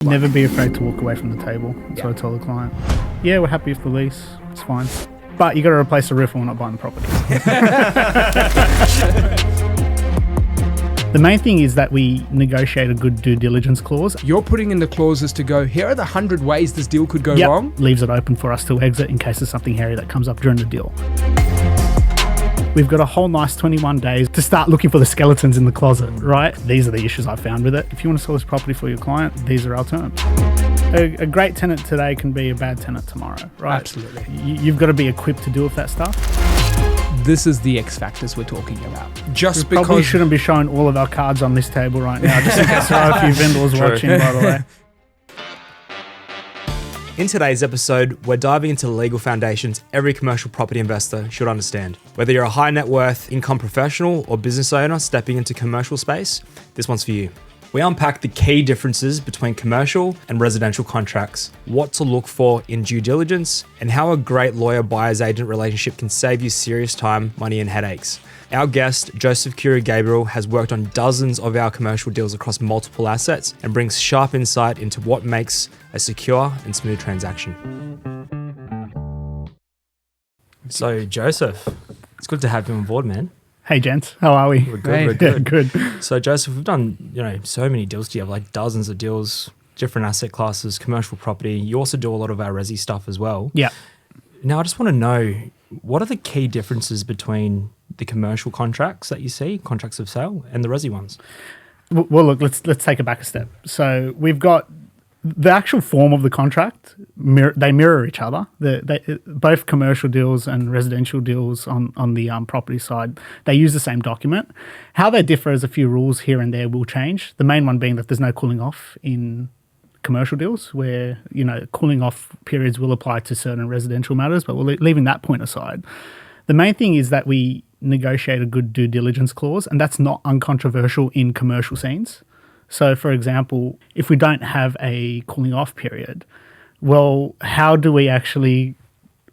Never be afraid to walk away from the table. That's what I tell the client. Yeah, we're happy with the lease. It's fine. But you got to replace the roof or we're not buying the property. The main thing is that we negotiate a good due diligence clause. You're putting in the clauses to go, here are the 100 ways this deal could go wrong. Leaves it open for us to exit in case there's something hairy that comes up during the deal. We've got a whole nice 21 days to start looking for the skeletons in the closet, right? These are the issues I found with it. If you want to sell this property for your client, these are our terms. A great tenant today can be a bad tenant tomorrow, right? Absolutely. You've got to be equipped to deal with that stuff. This is the X factors we're talking about. Just We probably shouldn't be showing all of our cards on this table right now, just in case there are a few vendors watching, by the way. In today's episode, we're diving into the legal foundations every commercial property investor should understand. Whether you're a high net worth income professional or business owner stepping into commercial space, this one's for you. We unpack the key differences between commercial and residential contracts, what to look for in due diligence, and how a great lawyer-buyer's agent relationship can save you serious time, money, and headaches. Our guest, Joseph Gabriel, has worked on dozens of our commercial deals across multiple assets and brings sharp insight into what makes a secure and smooth transaction. So, Joseph, it's good to have you on board, man. Hey, gents. How are we? We're good, we're good. Good. So, Joseph, we've done, so many deals together, like dozens of deals, different asset classes, commercial property. You also do a lot of our resi stuff as well. Yeah. Now, I just want to know, what are the key differences between the commercial contracts that you see, contracts of sale, and the resi ones? Well, look, let's take it back a step. So we've got the actual form of the contract. They mirror each other. Both commercial deals and residential deals on the property side, they use the same document. How they differ is a few rules here and there will change. The main one being that there's no cooling off in commercial deals, where cooling off periods will apply to certain residential matters, but we're leaving that point aside. The main thing is that we negotiate a good due diligence clause, and that's not uncontroversial in commercial scenes. So, for example, if we don't have a cooling off period, well, how do we actually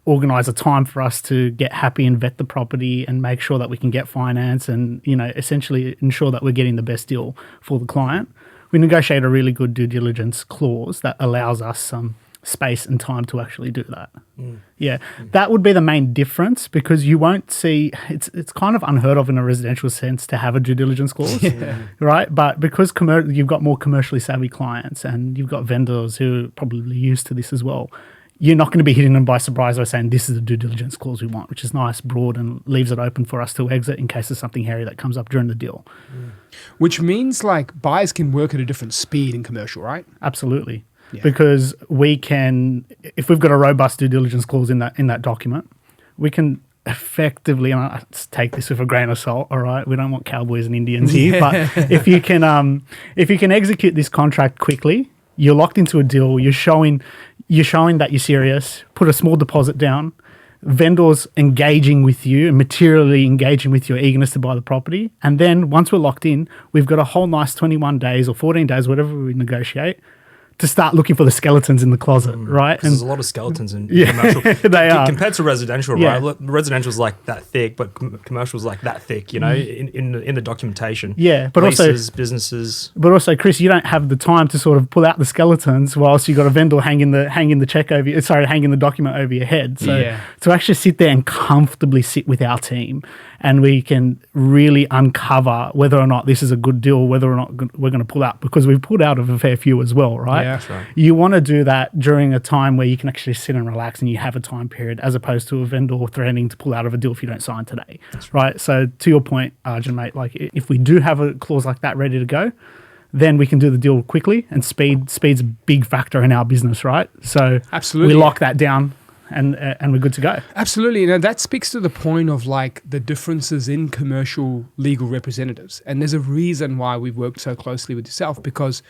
organise a time for us to get happy and vet the property and make sure that we can get finance and, essentially ensure that we're getting the best deal for the client? We negotiate a really good due diligence clause that allows us some space and time to actually do that. That would be the main difference, because you won't see, it's kind of unheard of in a residential sense to have a due diligence clause, right? But because you've got more commercially savvy clients and you've got vendors who are probably used to this as well, you're not going to be hitting them by surprise by saying this is the due diligence clause we want, which is nice, broad, and leaves it open for us to exit in case there's something hairy that comes up during the deal. Which means like buyers can work at a different speed in commercial, right? Absolutely. Yeah. Because we can, if we've got a robust due diligence clause in that document, we can effectively, and I take this with a grain of salt, all right? We don't want cowboys and Indians here, but if you can execute this contract quickly, you're locked into a deal. You're showing that you're serious. Put a small deposit down. Vendors engaging with you and materially engaging with your eagerness to buy the property, and then once we're locked in, we've got a whole nice 21 days or 14 days, whatever we negotiate, to start looking for the skeletons in the closet, right? And there's a lot of skeletons in commercial. They are. Compared to residential, right? Residential's like that thick, but commercial's like that thick, in the documentation. Yeah, but Leases, also businesses. But also, Chris, you don't have the time to sort of pull out the skeletons whilst you've got a vendor hanging the document over your head. So to actually sit there and comfortably sit with our team, and we can really uncover whether or not this is a good deal, whether or not we're going to pull out, because we've pulled out of a fair few as well, right? Yeah, that's right. You want to do that during a time where you can actually sit and relax and you have a time period, as opposed to a vendor threatening to pull out of a deal if you don't sign today, right? So to your point, Arjun, mate, like if we do have a clause like that ready to go, then we can do the deal quickly, and speed's a big factor in our business, right? So absolutely, we lock that down. And we're good to go. Absolutely. Now that speaks to the point of like the differences in commercial legal representatives. And there's a reason why we've worked so closely with yourself, because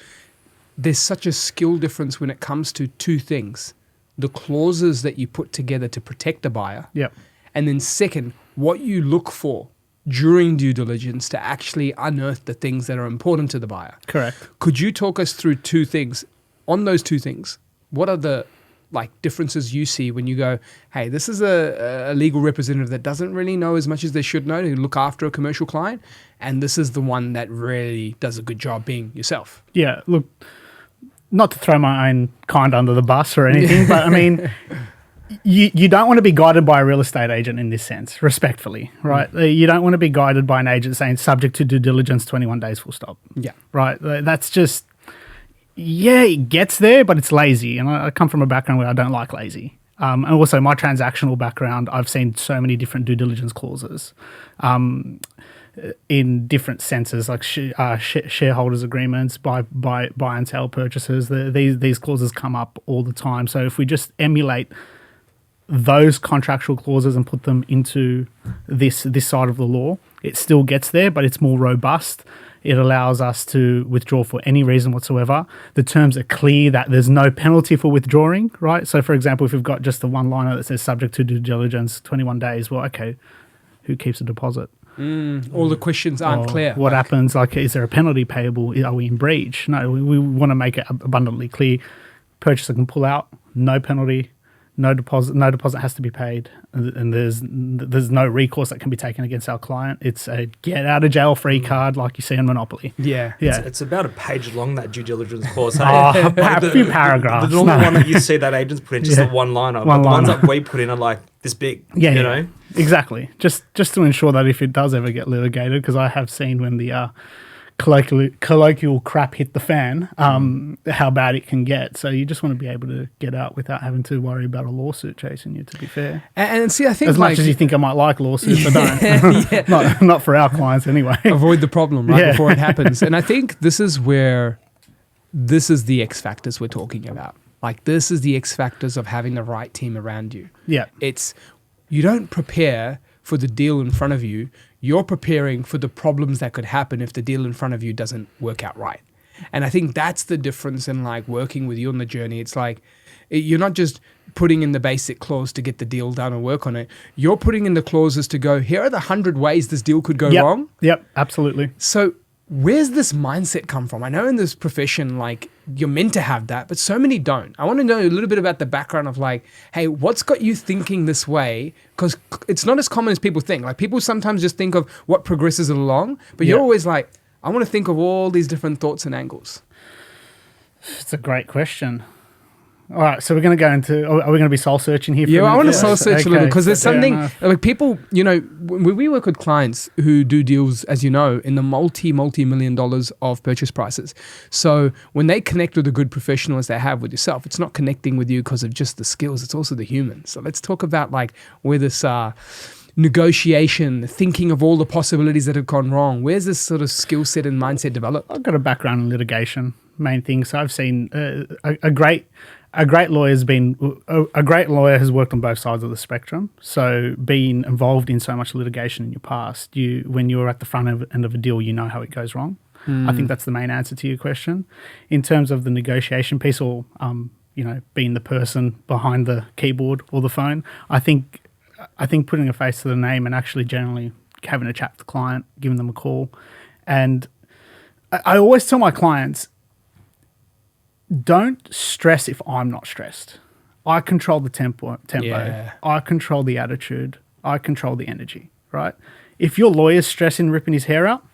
there's such a skill difference when it comes to two things: the clauses that you put together to protect the buyer. Yep. And then second, what you look for during due diligence to actually unearth the things that are important to the buyer. Correct. Could you talk us through two things? On those two things, what are the differences you see when you go, hey, this is a legal representative that doesn't really know as much as they should know to look after a commercial client, and this is the one that really does a good job being yourself? Yeah, look, not to throw my own kind under the bus or anything, but I mean, you don't want to be guided by a real estate agent in this sense, respectfully, right? You don't want to be guided by an agent saying subject to due diligence, 21 days, full stop. Yeah. Right? That's just, yeah, it gets there, but it's lazy. And I come from a background where I don't like lazy. And also my transactional background, I've seen so many different due diligence clauses in different senses, like shareholders agreements, buy and sell purchases. These clauses come up all the time. So if we just emulate those contractual clauses and put them into this side of the law, it still gets there, but it's more robust. It allows us to withdraw for any reason whatsoever. The terms are clear that there's no penalty for withdrawing, right? So, for example, if we've got just the one-liner that says subject to due diligence, 21 days, well, okay, who keeps a deposit? All the questions aren't clear. What happens? Like, is there a penalty payable? Are we in breach? No, we want to make it abundantly clear. Purchaser can pull out, no penalty. No deposit has to be paid, and there's no recourse that can be taken against our client. It's a get out of jail free card like you see in Monopoly. Yeah. It's about a page long, that due diligence clause. A few paragraphs. The normal one that you see that agents put in, just a one-liner. But the ones that we put in are like this big, you know? Exactly. Just to ensure that if it does ever get litigated, because I have seen when the colloquial crap hit the fan, how bad it can get. So you just want to be able to get out without having to worry about a lawsuit chasing you, to be fair. And see, I think as much as you think I might like lawsuits, I don't. not for our clients anyway. Avoid the problem before it happens. And I think this is the X factors we're talking about. Like, this is the X factors of having the right team around you. Yeah. It's, you don't prepare for the deal in front of you. You're preparing for the problems that could happen if the deal in front of you doesn't work out right. And I think that's the difference in like working with you on the journey. It's like, you're not just putting in the basic clause to get the deal done and work on it. You're putting in the clauses to go, here are the 100 ways this deal could go wrong. Yep, absolutely. So where's this mindset come from? I know in this profession, like, you're meant to have that, but so many don't. I want to know a little bit about the background of like, hey, what's got you thinking this way? Because it's not as common as people think. Like, people sometimes just think of what progresses it along, but you're always like, I want to think of all these different thoughts and angles. It's a great question. All right, so we're going to go into, are we going to be soul searching here? Yeah, I want to soul search a little, because there's something, like, people, you know, when we work with clients who do deals, as you know, in the multi-million dollars of purchase prices. So when they connect with a good professional as they have with yourself, it's not connecting with you because of just the skills, it's also the human. So let's talk about like where this negotiation, thinking of all the possibilities that have gone wrong, where's this sort of skill set and mindset developed? I've got a background in litigation, main thing. So I've seen a great lawyer has worked on both sides of the spectrum. So being involved in so much litigation in your past, when you're at the front end of a deal, you know how it goes wrong. I think that's the main answer to your question. In terms of the negotiation piece, or being the person behind the keyboard or the phone, I think putting a face to the name and actually generally having a chat with the client, giving them a call. And I always tell my clients, don't stress if I'm not stressed. I control the tempo. Yeah. I control the attitude. I control the energy, right? If your lawyer's stressing, ripping his hair out,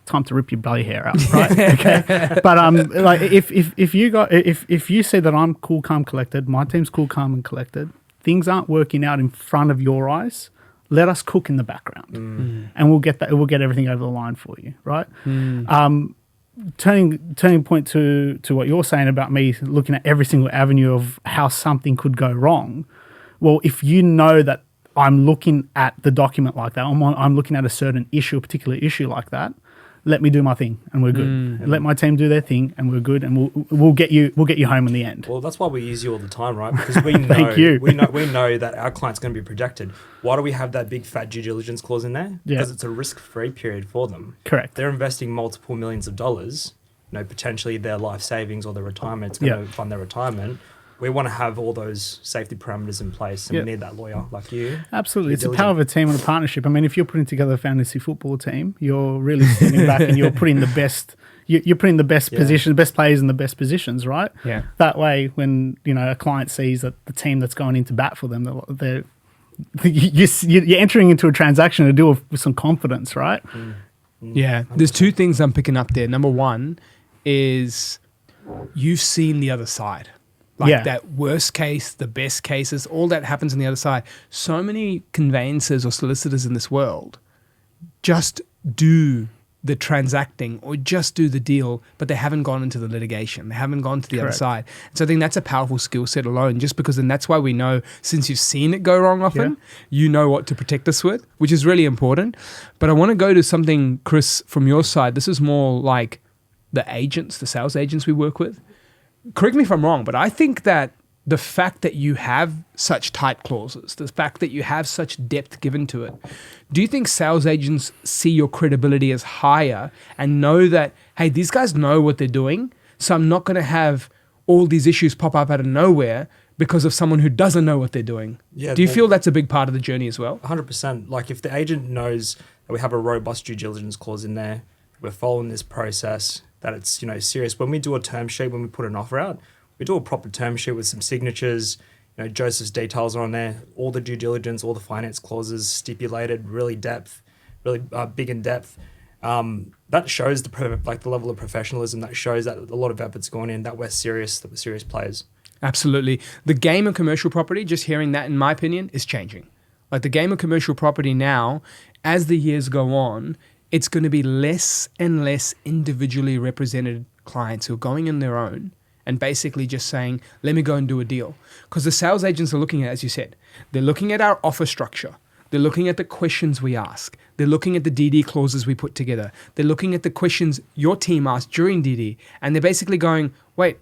time to rip your bloody hair out, right? Okay. But like if you see that I'm cool, calm, collected, my team's cool, calm, and collected, things aren't working out in front of your eyes, let us cook in the background, and we'll get everything over the line for you, right? Turning point to what you're saying about me looking at every single avenue of how something could go wrong. Well, if you know that I'm looking at the document like that, I'm looking at a certain issue, a particular issue like that, let me do my thing and we're good. Let my team do their thing and we're good, and we'll get you home in the end. Well, that's why we use you all the time, right? Because we know Thank you. we know that our client's going to be protected. Why do we have that big fat due diligence clause in there? Because it's a risk-free period for them. Correct. They're investing multiple millions of dollars. Potentially their life savings or their retirement's going to fund their retirement. We want to have all those safety parameters in place, and we need that lawyer like you. Absolutely. It's the power of a team and a partnership. I mean, if you're putting together a fantasy football team, you're really sitting back and you're putting the best positions, best players in the best positions, right? Yeah. That way, when a client sees that the team that's going into bat for them, you're entering into a transaction to do with some confidence, right? Yeah. There's two things I'm picking up there. Number one is you've seen the other side. That worst case, the best cases, all that happens on the other side. So many conveyancers or solicitors in this world just do the transacting or just do the deal, but they haven't gone into the litigation. They haven't gone to the other side. So I think that's a powerful skill set alone, just because then that's why we know, since you've seen it go wrong often, you know what to protect us with, which is really important. But I want to go to something, Chris, from your side. This is more like the agents, the sales agents we work with. Correct me if I'm wrong, but I think that the fact that you have such tight clauses, the fact that you have such depth given to it, do you think sales agents see your credibility as higher and know that, hey, these guys know what they're doing, so I'm not going to have all these issues pop up out of nowhere because of someone who doesn't know what they're doing? Do you feel that's a big part of the journey as well? 100%. Like if the agent knows that we have a robust due diligence clause in there, we're following this process, that it's, you know, serious. When we do a term sheet, when we put an offer out, we do a proper term sheet with some signatures. You know, Joseph's details are on there, all the due diligence, all the finance clauses stipulated, really big in depth. That shows the level of professionalism. That shows that a lot of effort's gone in. That we're serious players. Absolutely. The game of commercial property, just hearing that, in my opinion, is changing. Like the game of commercial property now, as the years go on, it's going to be less and less individually represented clients who are going in their own and basically just saying, let me go and do a deal. Because the sales agents are looking at, as you said, they're looking at our offer structure. They're looking at the questions we ask. They're looking at the DD clauses we put together. They're looking at the questions your team asked during DD. And they're basically going, wait,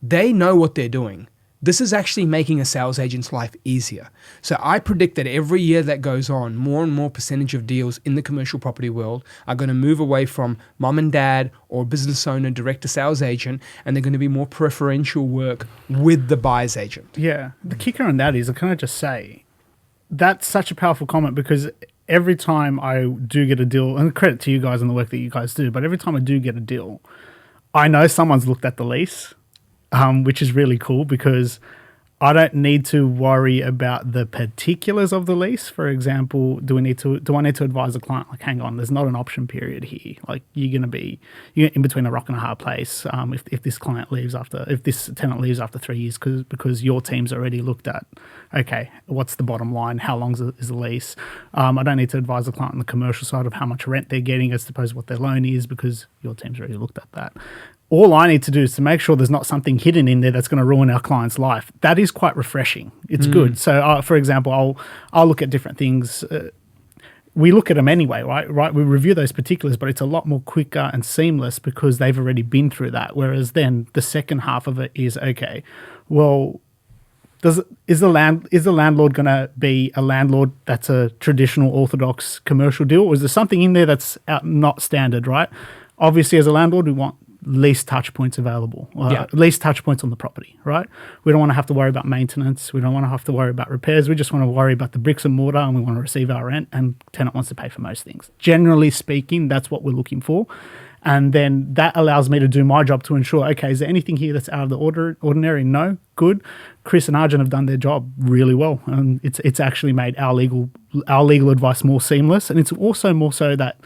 they know what they're doing. This is actually making a sales agent's life easier. So I predict that every year that goes on, more and more percentage of deals in the commercial property world are going to move away from mom and dad or business owner direct to sales agent, and they're going to be more preferential work with the buyer's agent. Yeah. The kicker on that is, can I just say, that's such a powerful comment, because every time I do get a deal, and credit to you guys and the work that you guys do, but every time I do get a deal, I know someone's looked at the lease. Which is really cool, because I don't need to worry about the particulars of the lease. For example, do I need to advise a client, like, hang on, there's not an option period here. Like, you're in between a rock and a hard place. If this tenant leaves after 3 years, because your team's already looked at, okay, what's the bottom line? How long is the lease? I don't need to advise the client on the commercial side of how much rent they're getting as opposed to what their loan is, because your team's already looked at that. All I need to do is to make sure there's not something hidden in there that's going to ruin our client's life. That is quite refreshing. It's good. So, for example, I'll look at different things. We look at them anyway, right? We review those particulars, but it's a lot more quicker and seamless because they've already been through that. Whereas then the second half of it is, okay, well, is the landlord going to be a landlord that's a traditional orthodox commercial deal, or is there something in there that's not standard, right? Obviously, as a landlord, we want least touch points available, least touch points on the property, right? We don't want to have to worry about maintenance. We don't want to have to worry about repairs. We just want to worry about the bricks and mortar, and we want to receive our rent, and tenant wants to pay for most things. Generally speaking, that's what we're looking for. And then that allows me to do my job to ensure, okay, is there anything here that's out of the ordinary? No? Good. Chris and Arjun have done their job really well. And it's actually made our legal advice more seamless. And it's also more so that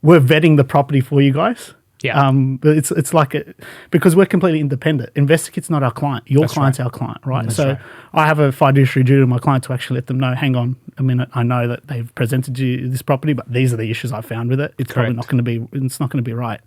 we're vetting the property for you guys. Yeah. But it's like because we're completely independent. InvestorKit's not our client. Your client's our client, right? So I have a fiduciary duty to my client to actually let them know, hang on a minute, I know that they've presented you this property, but these are the issues I found with it. It's probably not going to be right.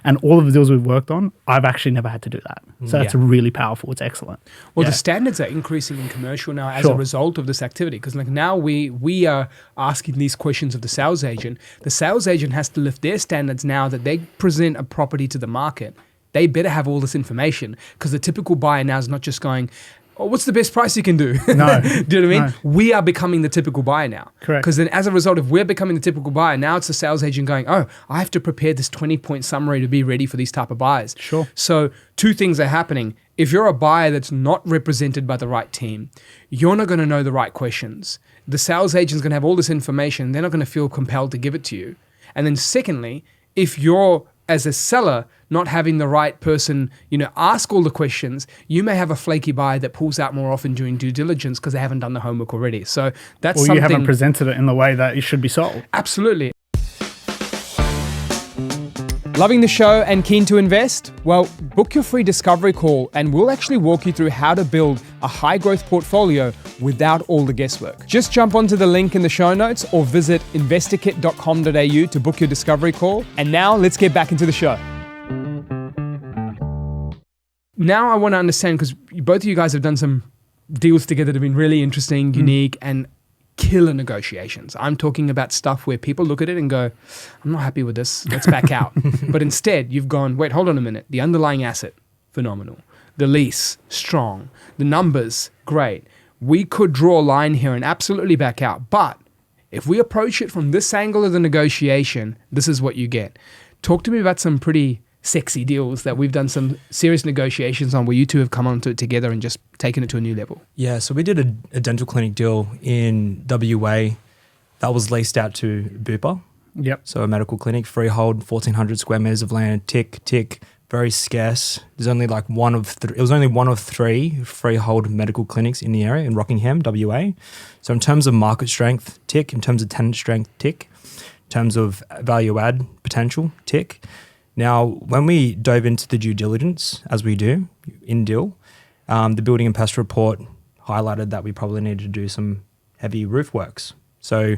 And all of the deals we've worked on, I've actually never had to do that. So that's really powerful. It's excellent. Well, the standards are increasing in commercial now as a result of this activity, because like now we are asking these questions of the sales agent. The sales agent has to lift their standards now that they present a property to the market. They better have all this information, because the typical buyer now is not just going, oh, what's the best price you can do? No. Do you know what I mean? No. We are becoming the typical buyer now. Correct. Because then as a result, if we're becoming the typical buyer, now it's the sales agent going, oh, I have to prepare this 20-point summary to be ready for these type of buyers. Sure. So two things are happening. If you're a buyer that's not represented by the right team, you're not going to know the right questions. The sales agent's going to have all this information. They're not going to feel compelled to give it to you. And then secondly, if you're, as a seller, not having the right person, ask all the questions, you may have a flaky buyer that pulls out more often during due diligence because they haven't done the homework already. So that's something. Or you haven't presented it in the way that it should be sold. Absolutely. Loving the show and keen to invest? Well, book your free discovery call and we'll actually walk you through how to build a high growth portfolio without all the guesswork. Just jump onto the link in the show notes or visit investorkit.com.au to book your discovery call. And now let's get back into the show. Now I want to understand, because both of you guys have done some deals together that have been really interesting, unique, and killer negotiations. I'm talking about stuff where people look at it and go, I'm not happy with this, let's back out. But instead, you've gone, wait, hold on a minute. The underlying asset, phenomenal. The lease, strong. The numbers, great. We could draw a line here and absolutely back out. But if we approach it from this angle of the negotiation, this is what you get. Talk to me about some pretty sexy deals that we've done some serious negotiations on, where you two have come onto it together and just taken it to a new level. Yeah, so we did a dental clinic deal in WA that was leased out to Bupa. Yep. So a medical clinic, freehold, 1,400 square meters of land, tick, very scarce. There's only like it was only one of three freehold medical clinics in the area in Rockingham, WA. So in terms of market strength, tick. In terms of tenant strength, tick. In terms of value add potential, tick. Now, when we dove into the due diligence, as we do in deal, the building and pest report highlighted that we probably needed to do some heavy roof works. So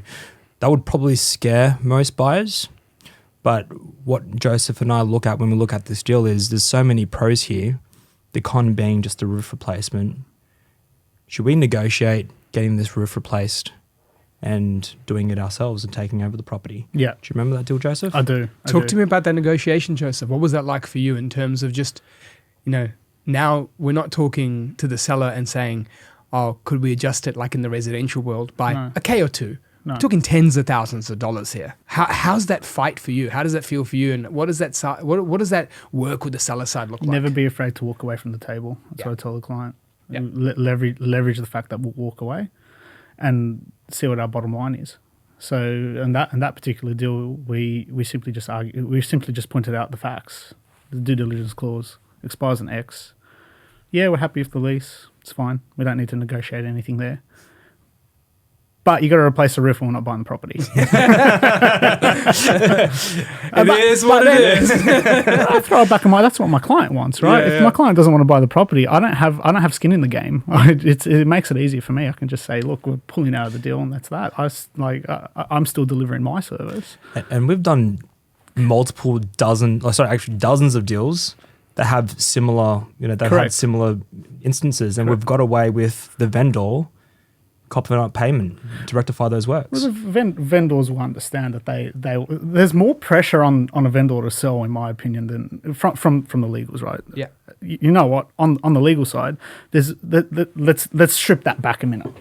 that would probably scare most buyers. But what Joseph and I look at when we look at this deal is there's so many pros here, the con being just the roof replacement. Should we negotiate getting this roof replaced and doing it ourselves and taking over the property? Yeah. Do you remember that deal, Joseph? I do. Talk to me about that negotiation, Joseph. What was that like for you in terms of just, now we're not talking to the seller and saying, oh, could we adjust it like in the residential world by a K or two? No. We're talking tens of thousands of dollars here. How's that fight for you? How does that feel for you? And what does that what does that work with the seller side look like? Never be afraid to walk away from the table. That's what I tell the client. Yeah. Leverage the fact that we'll walk away and see what our bottom line is. So in that particular deal, we simply just pointed out the facts. The due diligence clause expires in X. Yeah, we're happy with the lease. It's fine. We don't need to negotiate anything there. But you got to replace the roof, and we're not buying the property. It is what it is. I throw it back in that's what my client wants, right? If my client doesn't want to buy the property, I don't have skin in the game. It makes it easier for me. I can just say, look, we're pulling out of the deal, and that's that. I'm still delivering my service. And we've done dozens of deals that have similar, that had similar instances, and we've got away with the vendor copping up payment to rectify those works. Well, the vendors will understand that they there's more pressure on a vendor to sell, in my opinion, than from the legals, right? Yeah. You know what? On the legal side, let's strip that back a minute.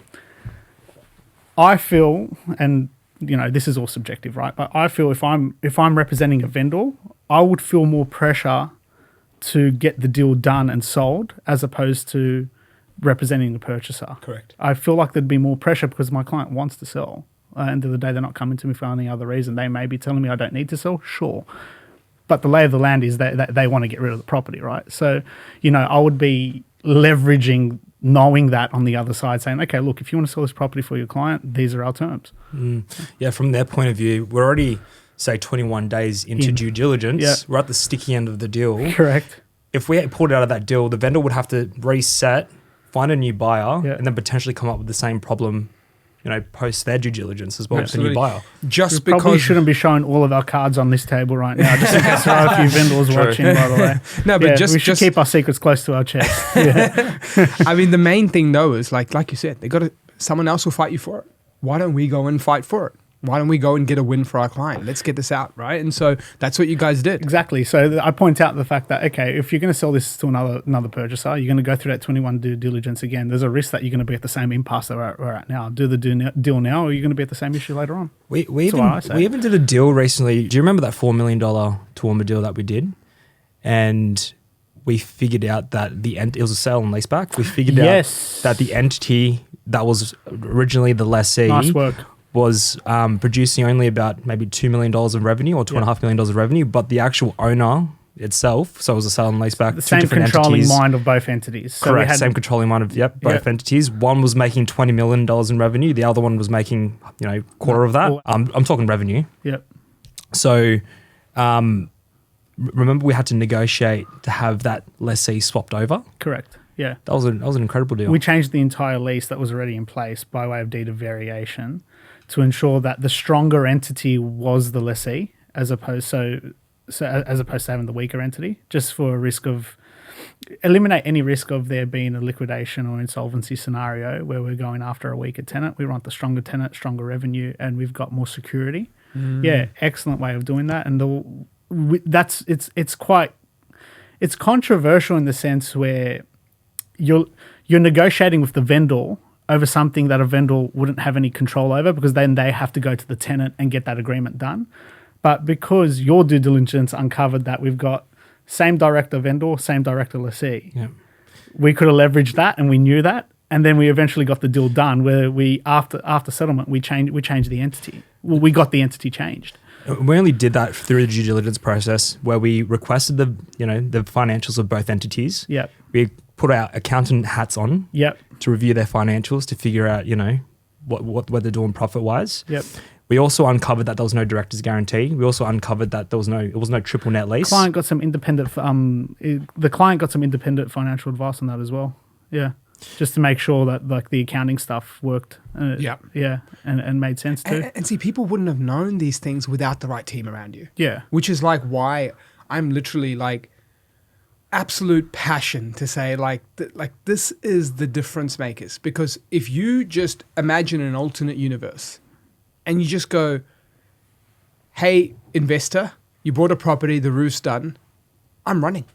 I feel, and this is all subjective, right? But I feel if I'm representing a vendor, I would feel more pressure to get the deal done and sold as opposed to representing the purchaser. Correct. I feel like there'd be more pressure because my client wants to sell. At the end of the day, they're not coming to me for any other reason. They may be telling me I don't need to sell, sure. But the lay of the land is that they want to get rid of the property, right? So, I would be leveraging knowing that on the other side, saying, okay, look, if you want to sell this property for your client, these are our terms. Yeah, from their point of view, we're already, say, 21 days into due diligence. Yeah. We're at the sticky end of the deal. Correct. If we had pulled out of that deal, the vendor would have to reset, find a new buyer, and then potentially come up with the same problem, post their due diligence as well with the new buyer. We probably shouldn't be showing all of our cards on this table right now, just in case there are a few vendors watching, by the way. No, but we should keep our secrets close to our chest. Yeah. I mean, the main thing though is like you said, someone else will fight you for it. Why don't we go and fight for it? Why don't we go and get a win for our client? Let's get this out, right? And so that's what you guys did. Exactly. So I point out the fact that, okay, if you're going to sell this to another purchaser, you're going to go through that 21 due diligence again. There's a risk that you're going to be at the same impasse that we're at now. Do the deal now, or you're going to be at the same issue later on. We even did a deal recently. Do you remember that $4 million Toowoomba deal that we did? And we figured out that it was a sale and leaseback. We figured out that the entity that was originally the lessee, nice work, was producing only about maybe $2 million of revenue or $2.5 million of revenue, but the actual owner itself, so it was a sale and leaseback, the same controlling mind of both entities. So correct, same controlling mind of both entities. One was making $20 million in revenue, the other one was making quarter of that. I'm talking revenue. Yep. So remember we had to negotiate to have that lessee swapped over. Correct. Yeah. That was an incredible deal. We changed the entire lease that was already in place by way of deed of variation to ensure that the stronger entity was the lessee as opposed to having the weaker entity, just for a risk of eliminate any risk of there being a liquidation or insolvency scenario where we're going after a weaker tenant. We want the stronger tenant, stronger revenue, and we've got more security. Yeah, excellent way of doing that. And it's controversial in the sense where you're negotiating with the vendor over something that a vendor wouldn't have any control over, because then they have to go to the tenant and get that agreement done. But because your due diligence uncovered that we've got same director vendor, same director lessee, we could have leveraged that, and we knew that, and then we eventually got the deal done where we after settlement we changed the entity. Well, we got the entity changed. We only did that through the due diligence process where we requested the financials of both entities. Yep. We put our accountant hats on. Yep. To review their financials to figure out, what they're doing profit wise. Yep. We also uncovered that there was no director's guarantee. We also uncovered that it was no triple net lease. The client got some independent financial advice on that as well. Yeah. Just to make sure that like the accounting stuff worked. And made sense too. And see, people wouldn't have known these things without the right team around you. Yeah. Which is like why I'm literally like absolute passion to say like this is the difference makers. Because if you just imagine an alternate universe and you just go, hey, investor, you bought a property, the roof's done, I'm running.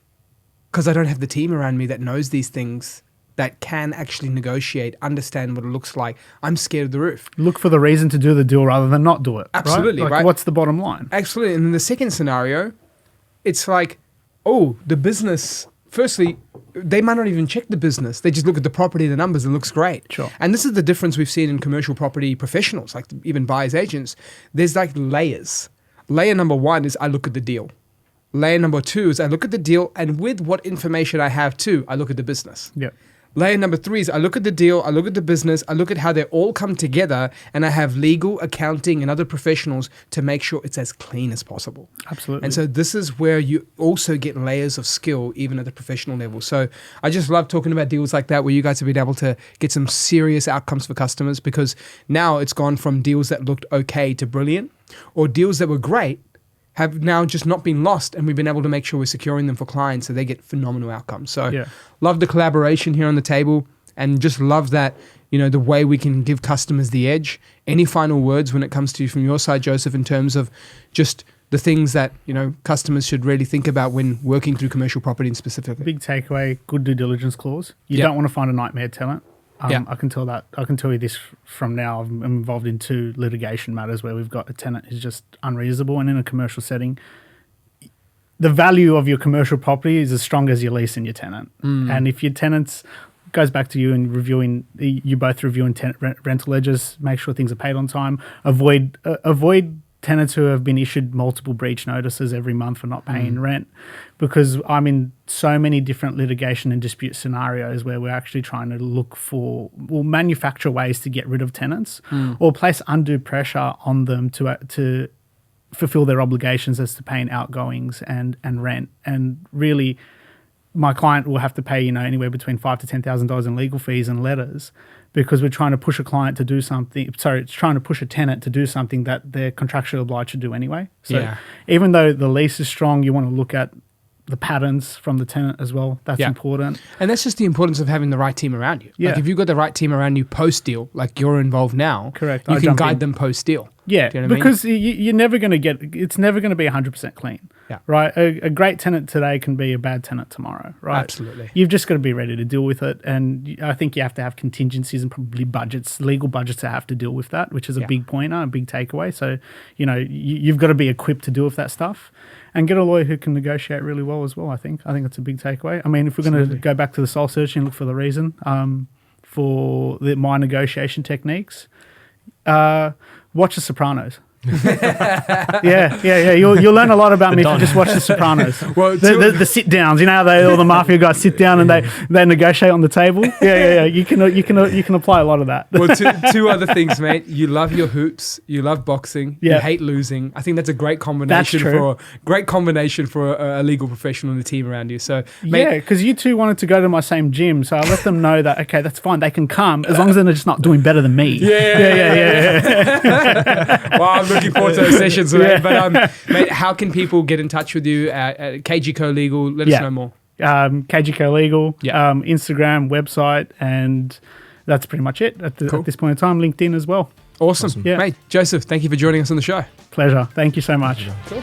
Because I don't have the team around me that knows these things, that can actually negotiate, understand what it looks like. I'm scared of the roof. Look for the reason to do the deal rather than not do it. Absolutely, right? right? What's the bottom line? Absolutely. And in the second scenario, it's like, oh, the business, firstly, they might not even check the business. They just look at the property, the numbers, and it looks great. Sure. And this is the difference we've seen in commercial property professionals, like even buyers agents. There's like layers. Layer number one is I look at the deal. Layer number two is I look at the deal, and with what information I have too, I look at the business. Yeah. Layer number three is I look at the deal, I look at the business, I look at how they all come together, and I have legal, accounting, and other professionals to make sure it's as clean as possible. Absolutely. And so this is where you also get layers of skill, even at the professional level. So I just love talking about deals like that, where you guys have been able to get some serious outcomes for customers, because now it's gone from deals that looked okay to brilliant, or deals that were great have now just not been lost, and we've been able to make sure we're securing them for clients so they get phenomenal outcomes. So love the collaboration here on the table, and just love that, the way we can give customers the edge. Any final words when it comes to from your side, Joseph, in terms of just the things that, customers should really think about when working through commercial property and specifically? Big takeaway, good due diligence clause. You don't want to find a nightmare tenant. I can tell you this from now. I'm involved in 2 litigation matters where we've got a tenant who's just unreasonable, and in a commercial setting, the value of your commercial property is as strong as your lease and your tenant. And if your tenants, goes back to you and reviewing, you both reviewing rental ledgers, make sure things are paid on time, avoid tenants who have been issued multiple breach notices every month for not paying rent, because I'm in so many different litigation and dispute scenarios where we're actually trying to look for, manufacture ways to get rid of tenants or place undue pressure on them to fulfill their obligations as to paying outgoings and rent. And really, my client will have to pay, anywhere between $5,000 to $10,000 in legal fees and letters, because we're trying to push a client to do something. Sorry, it's trying to push a tenant to do something that they're contractually obliged to do anyway. So even though the lease is strong, you want to look at the patterns from the tenant as well. That's important. And that's just the importance of having the right team around you. Yeah. Like if you've got the right team around you post-deal, like you're involved now, correct, you can guide them post-deal. Yeah, Do you know what because you're never going to it's never going to be 100% clean. Yeah. Right? A great tenant today can be a bad tenant tomorrow, right? Absolutely. You've just got to be ready to deal with it. And I think you have to have contingencies and probably budgets, legal budgets that have to deal with that, which is a big pointer, a big takeaway. So, you've got to be equipped to deal with that stuff. And get a lawyer who can negotiate really well as well, I think. I think that's a big takeaway. I mean, if we're going to go back to the soul searching and look for the reason for my negotiation techniques, watch The Sopranos. Yeah. You'll learn a lot about me if you just watch The Sopranos. Well, the sit downs, you know how all the mafia guys sit down and they negotiate on the table. Yeah. You can apply a lot of that. Well, two other things, mate. You love your hoops. You love boxing. Yeah. You hate losing. I think that's a great combination for a legal professional and the team around you. So, mate, yeah, because you two wanted to go to my same gym, so I let them know that okay, that's fine. They can come as long as they're just not doing better than me. Yeah. Well, I'm looking forward to those sessions, mate. But mate, how can people get in touch with you at KG Co Legal? Let us know more. KG Co Legal, Yeah. Instagram, website, and that's pretty much it at this point in time. LinkedIn as well. Awesome. Yeah. Mate, Joseph, thank you for joining us on the show. Pleasure. Thank you so much. Cool.